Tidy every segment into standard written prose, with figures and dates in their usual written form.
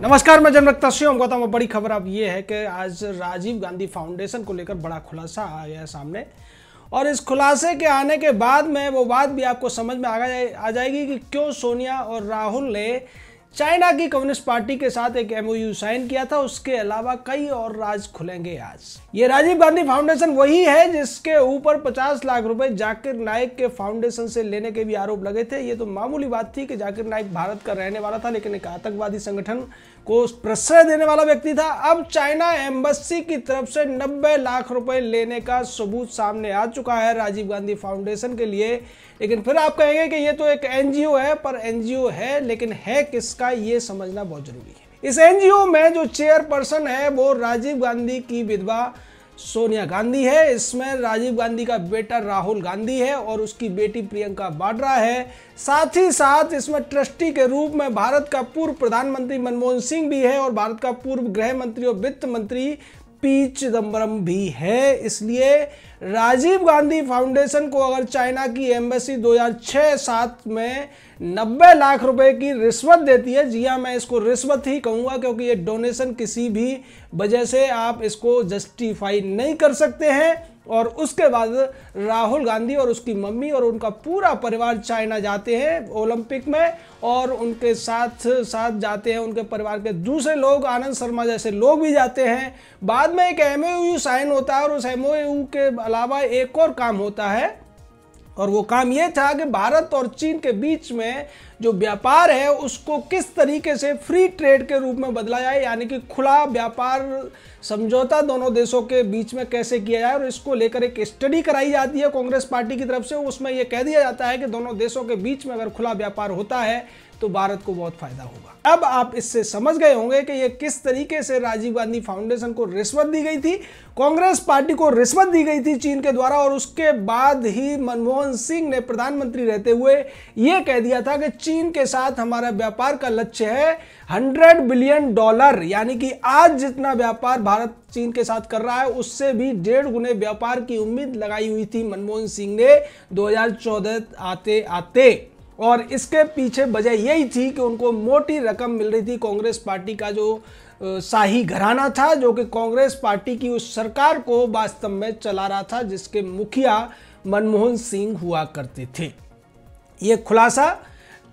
नमस्कार, मैं जनरक तस्वीर गौतम। बड़ी खबर अब ये है कि आज राजीव गांधी फाउंडेशन को लेकर बड़ा खुलासा आ गया है सामने, और इस खुलासे के आने के बाद में वो बात भी आपको समझ में आ जाएगी कि क्यों सोनिया और राहुल ने चाइना की कम्युनिस्ट पार्टी के साथ एक एमओयू साइन किया था। उसके अलावा कई और राज खुलेंगे आज। ये राजीव गांधी फाउंडेशन वही है जिसके ऊपर 50 लाख रुपए जाकिर नाइक के फाउंडेशन से लेने के भी आरोप लगे थे। ये तो मामूली बात थी कि जाकिर नाइक भारत का रहने वाला था, लेकिन एक आतंकवादी संगठन को प्रश्रय देने वाला व्यक्ति था। अब चाइना एम्बेसी की तरफ से 90 लाख रुपए लेने का सबूत सामने आ चुका है राजीव गांधी फाउंडेशन के लिए। लेकिन फिर आप कहेंगे कि ये तो एक एनजीओ है, पर एनजीओ है लेकिन है किसका, ये समझना बहुत जरूरी है। इस एनजीओ में जो चेयरपर्सन है वो राजीव गांधी की विधवा सोनिया गांधी है। इसमें राजीव गांधी का बेटा राहुल गांधी है और उसकी बेटी प्रियंका वाड्रा है। साथ ही साथ इसमें ट्रस्टी के रूप में भारत का पूर्व प्रधानमंत्री मनमोहन सिंह भी है और भारत का पूर्व गृह मंत्री और वित्त मंत्री पी चिदम्बरम भी है। इसलिए राजीव गांधी फाउंडेशन को अगर चाइना की एम्बेसी 2006-07 में 90 लाख रुपए की रिश्वत देती है, जी हाँ, मैं इसको रिश्वत ही कहूँगा क्योंकि ये डोनेशन किसी भी वजह से आप इसको जस्टिफाई नहीं कर सकते हैं। और उसके बाद राहुल गांधी और उसकी मम्मी और उनका पूरा परिवार चाइना जाते हैं ओलंपिक में, और उनके साथ साथ जाते हैं उनके परिवार के दूसरे लोग, आनंद शर्मा जैसे लोग भी जाते हैं। बाद में एक एमओयू साइन होता है और उस एमओयू के अलावा एक और काम होता है, और वो काम ये था कि भारत और चीन के बीच में जो व्यापार है उसको किस तरीके से फ्री ट्रेड के रूप में बदला जाए, यानी कि खुला व्यापार समझौता दोनों देशों के बीच में कैसे किया जाए। और इसको लेकर एक स्टडी कराई जाती है कांग्रेस पार्टी की तरफ से। उसमें यह कह दिया जाता है कि दोनों देशों के बीच में अगर खुला व्यापार होता है तो भारत को बहुत फायदा होगा। अब आप इससे समझ गए होंगे कि ये किस तरीके से राजीव गांधी फाउंडेशन को रिश्वत दी गई थी, कांग्रेस पार्टी को रिश्वत दी गई थी चीन के द्वारा। और उसके बाद ही मनमोहन सिंह ने प्रधानमंत्री रहते हुए ये कह दिया था कि चीन के साथ हमारा व्यापार का लक्ष्य है $100 बिलियन, यानी कि आज जितना व्यापार भारत चीन के साथ कर रहा है उससे भी 1.5 गुने व्यापार की उम्मीद लगाई हुई थी मनमोहन सिंह ने 2014 आते आते। और इसके पीछे वजह यही थी कि उनको मोटी रकम मिल रही थी कांग्रेस पार्टी का जो शाही घराना था, जो कि कांग्रेस पार्टी की उस सरकार को वास्तव में चला रहा था जिसके मुखिया मनमोहन सिंह हुआ करते थे। ये खुलासा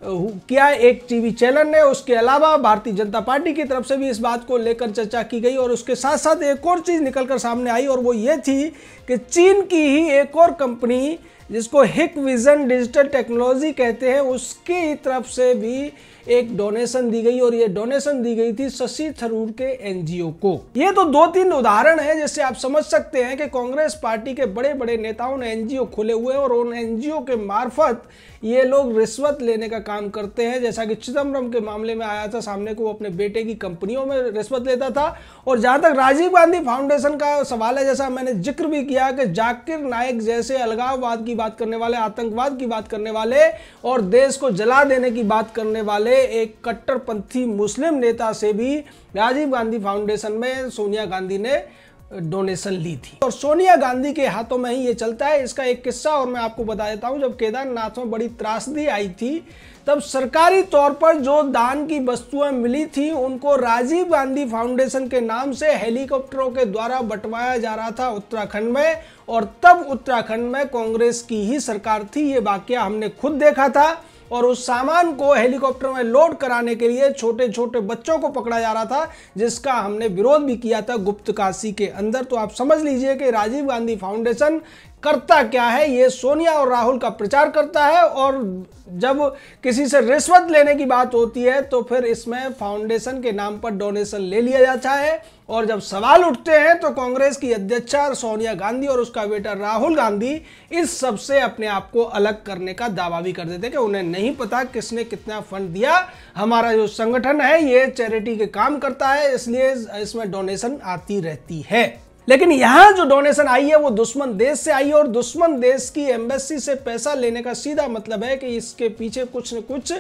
किया एक टीवी चैनल ने। उसके अलावा भारतीय जनता पार्टी की तरफ से भी इस बात को लेकर चर्चा की गई, और उसके साथ साथ एक और चीज निकलकर सामने आई, और वो ये थी कि चीन की ही एक और कंपनी जिसको हिक विजन डिजिटल टेक्नोलॉजी कहते हैं, उसकी तरफ से भी एक डोनेशन दी गई, और ये डोनेशन दी गई थी शशि थरूर के एनजीओ को। ये तो 2-3 उदाहरण है जिससे आप समझ सकते हैं कि कांग्रेस पार्टी के बड़े बड़े नेताओं ने एनजीओ खोले हुए हैं और उन एनजीओ के मार्फत ये लोग रिश्वत लेने का काम करते हैं। जैसा कि चिदम्बरम के मामले में आया था सामने को, वो अपने बेटे की कंपनियों में रिश्वत लेता था। और जहां तक राजीव गांधी फाउंडेशन का सवाल है, जैसा मैंने जिक्र भी किया कि जाकिर नाइक जैसे अलगाववाद की बात करने वाले, आतंकवाद की बात करने वाले और देश को जला देने की बात करने वाले एक कट्टरपंथी मुस्लिम नेता से भी राजीव गांधी फाउंडेशन में सोनिया गांधी ने डोनेशन ली थी, और सोनिया गांधी के हाथों में ही ये चलता है। इसका एक किस्सा और मैं आपको बता देता हूं। जब केदारनाथ में बड़ी त्रासदी आई थी, तब सरकारी तौर पर जो दान की वस्तुएं मिली थी उनको राजीव गांधी फाउंडेशन के नाम से हेलीकॉप्टरों के द्वारा बंटवाया जा रहा था उत्तराखंड में, और तब उत्तराखंड में कांग्रेस की ही सरकार थी। ये वाकया हमने खुद देखा था, और उस सामान को हेलीकॉप्टर में लोड कराने के लिए छोटे छोटे बच्चों को पकड़ा जा रहा था, जिसका हमने विरोध भी किया था गुप्तकाशी के अंदर। तो आप समझ लीजिए कि राजीव गांधी फाउंडेशन करता क्या है, ये सोनिया और राहुल का प्रचार करता है, और जब किसी से रिश्वत लेने की बात होती है तो फिर इसमें फाउंडेशन के नाम पर डोनेशन ले लिया जाता है। और जब सवाल उठते हैं तो कांग्रेस की अध्यक्षा सोनिया गांधी और उसका बेटा राहुल गांधी इस सब से अपने आप को अलग करने का दावा भी कर देते कि उन्हें नहीं पता किसने कितना फंड दिया, हमारा जो संगठन है ये चैरिटी के काम करता है, इसलिए इसमें डोनेशन आती रहती है। लेकिन यहां जो डोनेशन आई है वो दुश्मन देश से आई है, और दुश्मन देश की एम्बेसी से पैसा लेने का सीधा मतलब है कि इसके पीछे कुछ न कुछ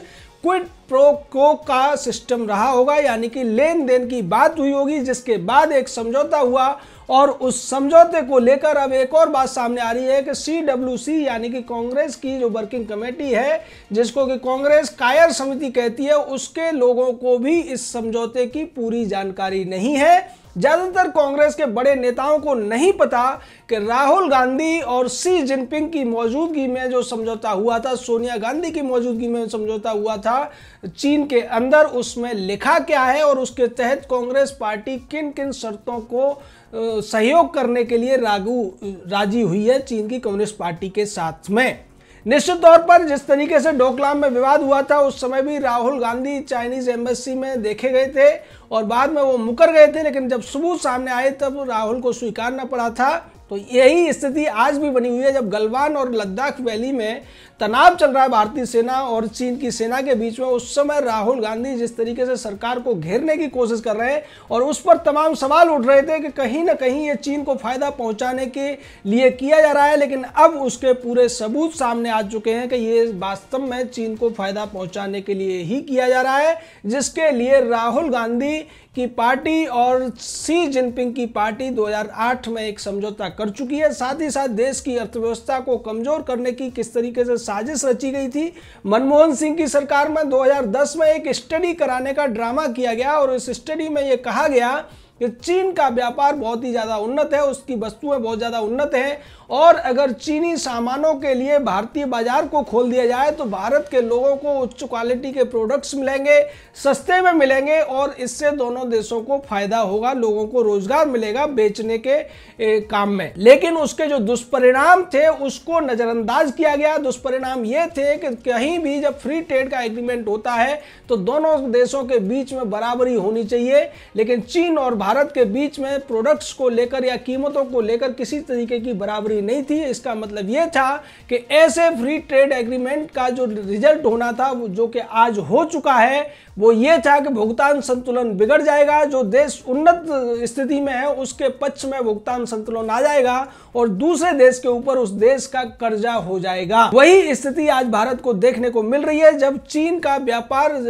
क्विड प्रो क्वो का सिस्टम रहा होगा, यानी कि लेन देन की बात हुई होगी, जिसके बाद एक समझौता हुआ और उस समझौते को लेकर अब एक और बात सामने आ रही है कि CWC यानी कि कांग्रेस की जो वर्किंग कमेटी है, जिसको कि कांग्रेस कायर समिति कहती है, उसके लोगों को भी इस समझौते की पूरी जानकारी नहीं है। ज्यादातर कांग्रेस के बड़े नेताओं को नहीं पता कि राहुल गांधी और शी जिनपिंग की मौजूदगी में जो समझौता हुआ था, सोनिया गांधी की मौजूदगी में समझौता हुआ था चीन के अंदर, उसमें लिखा क्या है और उसके तहत कांग्रेस पार्टी किन किन शर्तों को सहयोग करने के लिए राजी हुई है चीन की कम्युनिस्ट पार्टी के साथ में। निश्चित तौर पर जिस तरीके से डोकलाम में विवाद हुआ था, उस समय भी राहुल गांधी चाइनीज एम्बेसी में देखे गए थे और बाद में वो मुकर गए थे, लेकिन जब सबूत सामने आए तब राहुल को स्वीकारना पड़ा था। तो यही स्थिति आज भी बनी हुई है, जब गलवान और लद्दाख वैली में तनाव चल रहा है भारतीय सेना और चीन की सेना के बीच में। उस समय राहुल गांधी जिस तरीके से सरकार को घेरने की कोशिश कर रहे हैं और उस पर तमाम सवाल उठ रहे थे कि कहीं ना कहीं ये चीन को फायदा पहुंचाने के लिए किया जा रहा है, लेकिन अब उसके पूरे सबूत सामने आ चुके हैं कि ये वास्तव में चीन को फायदा पहुंचाने के लिए ही किया जा रहा है, जिसके लिए राहुल गांधी की पार्टी और शी जिनपिंग की पार्टी 2008 में एक समझौता कर चुकी है। साथ ही साथ देश की अर्थव्यवस्था को कमजोर करने की किस तरीके से साजिश रची गई थी। मनमोहन सिंह की सरकार में 2010 में एक स्टडी कराने का ड्रामा किया गया और इस स्टडी में यह कहा गया कि चीन का व्यापार बहुत ही ज़्यादा उन्नत है, उसकी वस्तुएं बहुत ज़्यादा उन्नत हैं और अगर चीनी सामानों के लिए भारतीय बाजार को खोल दिया जाए तो भारत के लोगों को उच्च क्वालिटी के प्रोडक्ट्स मिलेंगे, सस्ते में मिलेंगे और इससे दोनों देशों को फायदा होगा, लोगों को रोजगार मिलेगा बेचने के काम में। लेकिन उसके जो दुष्परिणाम थे उसको नज़रअंदाज किया गया। दुष्परिणाम ये थे कि कहीं भी जब फ्री ट्रेड का एग्रीमेंट होता है तो दोनों देशों के बीच में बराबरी होनी चाहिए, लेकिन चीन और भारत के बीच में प्रोडक्ट्स को लेकर या कीमतों को लेकर किसी तरीके की बराबरी नहीं थी। इसका मतलब यह था कि ऐसे फ्री ट्रेड एग्रीमेंट का जो रिजल्ट होना था, जो कि आज हो चुका है, वो ये था कि भुगतान संतुलन बिगड़ जाएगा। जो देश उन्नत स्थिति में है उसके पक्ष में भुगतान संतुलन आ जाएगा और दूसरे देश के ऊपर उस देश का कर्जा हो जाएगा। वही स्थिति आज भारत को देखने को मिल रही है, जब चीन का व्यापार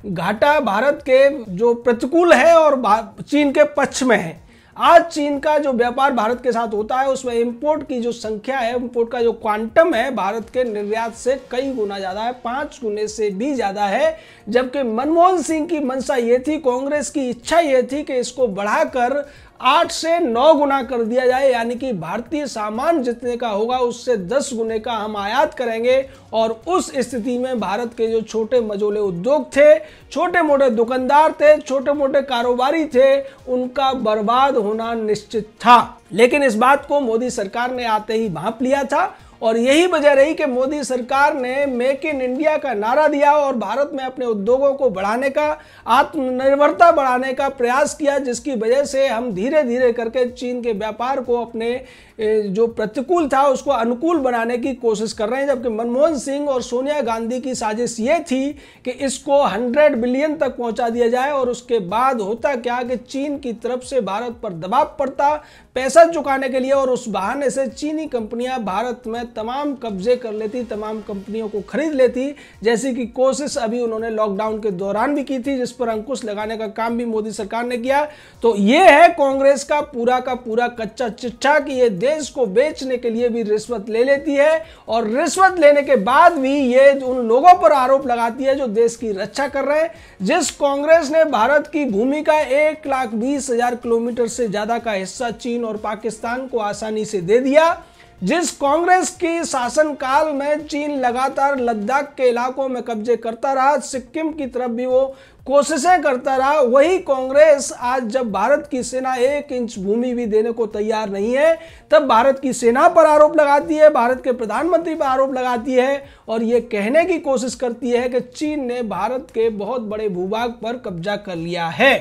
घाटा भारत के जो प्रतिकूल है और चीन के पक्ष में है। आज चीन का जो व्यापार भारत के साथ होता है उसमें इंपोर्ट की जो संख्या है, इंपोर्ट का जो क्वांटम है भारत के निर्यात से कई गुना ज़्यादा है, 5 गुने से भी ज़्यादा है। जबकि मनमोहन सिंह की मंशा ये थी, कांग्रेस की इच्छा ये थी कि इसको बढ़ाकर 8 से 9 गुना कर दिया जाए, यानी कि भारतीय सामान जितने का होगा उससे 10 गुने का हम आयात करेंगे और उस स्थिति में भारत के जो छोटे मझोले उद्योग थे, छोटे मोटे दुकानदार थे, छोटे मोटे कारोबारी थे, उनका बर्बाद होना निश्चित था। लेकिन इस बात को मोदी सरकार ने आते ही भांप लिया था और यही वजह रही कि मोदी सरकार ने मेक इन इंडिया का नारा दिया और भारत में अपने उद्योगों को बढ़ाने का, आत्मनिर्भरता बढ़ाने का प्रयास किया, जिसकी वजह से हम धीरे धीरे करके चीन के व्यापार को अपने जो प्रतिकूल था उसको अनुकूल बनाने की कोशिश कर रहे हैं। जबकि मनमोहन सिंह और सोनिया गांधी की साजिश ये थी कि इसको 100 बिलियन तक पहुंचा दिया जाए और उसके बाद होता क्या कि चीन की तरफ से भारत पर दबाव पड़ता पैसा चुकाने के लिए और उस बहाने से चीनी कंपनियां भारत में तमाम कब्जे कर लेती, तमाम कंपनियों को खरीद लेती, जैसी कि कोशिश अभी उन्होंने लॉकडाउन के दौरान भी की थी, जिस पर अंकुश लगाने का काम भी मोदी सरकार ने किया। तो ये है कांग्रेस का पूरा कच्चा चिट्ठा कि ये देश को बेचने के लिए भी रिश्वत ले लेती है और रिश्वत लेने के बाद भी ये उन लोगों पर आरोप लगाती है जो देश की रक्षा कर रहे हैं। जिस कांग्रेस ने भारत की भूमि का 1,20,000 किलोमीटर से ज्यादा का हिस्सा चीन और पाकिस्तान को आसानी से दे दिया, जिस कांग्रेस की शासनकाल में चीन लगातार लद्दाख के इलाकों में कब्जे करता रहा, सिक्किम की तरफ भी वो कोशिशें करता रहा, वही कांग्रेस आज जब भारत की सेना 1 इंच भूमि भी देने को तैयार नहीं है तब भारत की सेना पर आरोप लगाती है, भारत के प्रधानमंत्री पर आरोप लगाती है और ये कहने की कोशिश करती है कि चीन ने भारत के बहुत बड़े भूभाग पर कब्जा कर लिया है।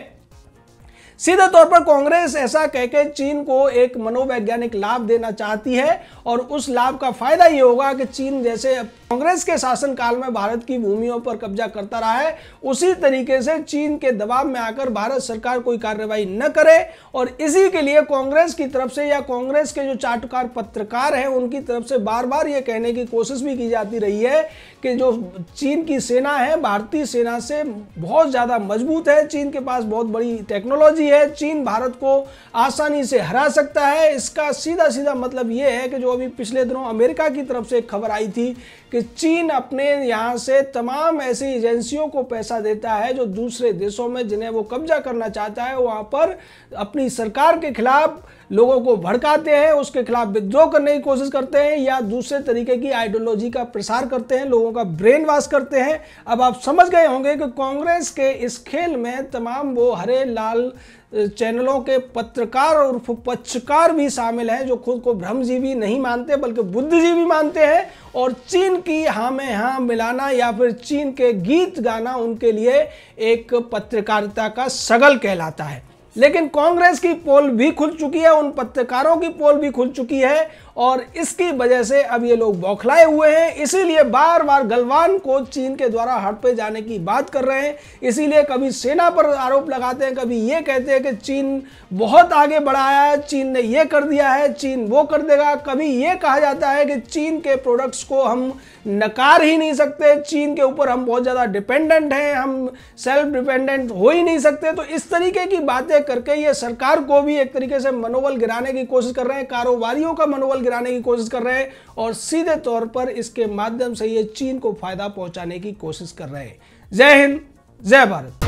सीधे तौर पर कांग्रेस ऐसा कहकर चीन को एक मनोवैज्ञानिक लाभ देना चाहती है और उस लाभ का फायदा ये होगा कि चीन जैसे कांग्रेस के शासनकाल में भारत की भूमियों पर कब्जा करता रहा है, उसी तरीके से चीन के दबाव में आकर भारत सरकार कोई कार्रवाई न करे। और इसी के लिए कांग्रेस की तरफ से या कांग्रेस के जो चाटुकार पत्रकार हैं उनकी तरफ से बार बार ये कहने की कोशिश भी की जाती रही है कि जो चीन की सेना है भारतीय सेना से बहुत ज़्यादा मजबूत है, चीन के पास बहुत बड़ी टेक्नोलॉजी है, चीन भारत को आसानी से हरा सकता है। इसका सीधा सीधा मतलब ये है कि जो अभी पिछले दिनों अमेरिका की तरफ से एक खबर आई थी कि चीन अपने यहाँ से तमाम ऐसी एजेंसियों को पैसा देता है जो दूसरे देशों में जिन्हें वो कब्जा करना चाहता है वहाँ पर अपनी सरकार के खिलाफ लोगों को भड़काते हैं, उसके खिलाफ विद्रोह करने की कोशिश करते हैं या दूसरे तरीके की आइडियोलॉजी का प्रसार करते हैं, लोगों का ब्रेन वॉश करते हैं। अब आप समझ गए होंगे कि कांग्रेस के इस खेल में तमाम वो हरे लाल चैनलों के पत्रकार और पक्षकार भी शामिल हैं जो खुद को भ्रमजीवी नहीं मानते बल्कि बुद्धिजीवी मानते हैं और चीन की हाँ में हाँ मिलाना या फिर चीन के गीत गाना उनके लिए एक पत्रकारिता का शगल कहलाता है। लेकिन कांग्रेस की पोल भी खुल चुकी है, उन पत्रकारों की पोल भी खुल चुकी है और इसकी वजह से अब ये लोग बौखलाए हुए हैं, इसीलिए बार बार गलवान को चीन के द्वारा हट पे जाने की बात कर रहे हैं। इसीलिए कभी सेना पर आरोप लगाते हैं, कभी ये कहते हैं कि चीन बहुत आगे बढ़ाया है, चीन ने ये कर दिया है, चीन वो कर देगा। कभी ये कहा जाता है कि चीन के प्रोडक्ट्स को हम नकार ही नहीं सकते, चीन के ऊपर हम बहुत ज़्यादा डिपेंडेंट हैं, हम सेल्फ डिपेंडेंट हो ही नहीं सकते। तो इस तरीके की बातें करके ये सरकार को भी एक तरीके से मनोबल गिराने की कोशिश कर रहे हैं, कारोबारियों का मनोबल गिराने की कोशिश कर रहे हैं और सीधे तौर पर इसके माध्यम से ये चीन को फायदा पहुंचाने की कोशिश कर रहे हैं। जय हिंद, जय भारत।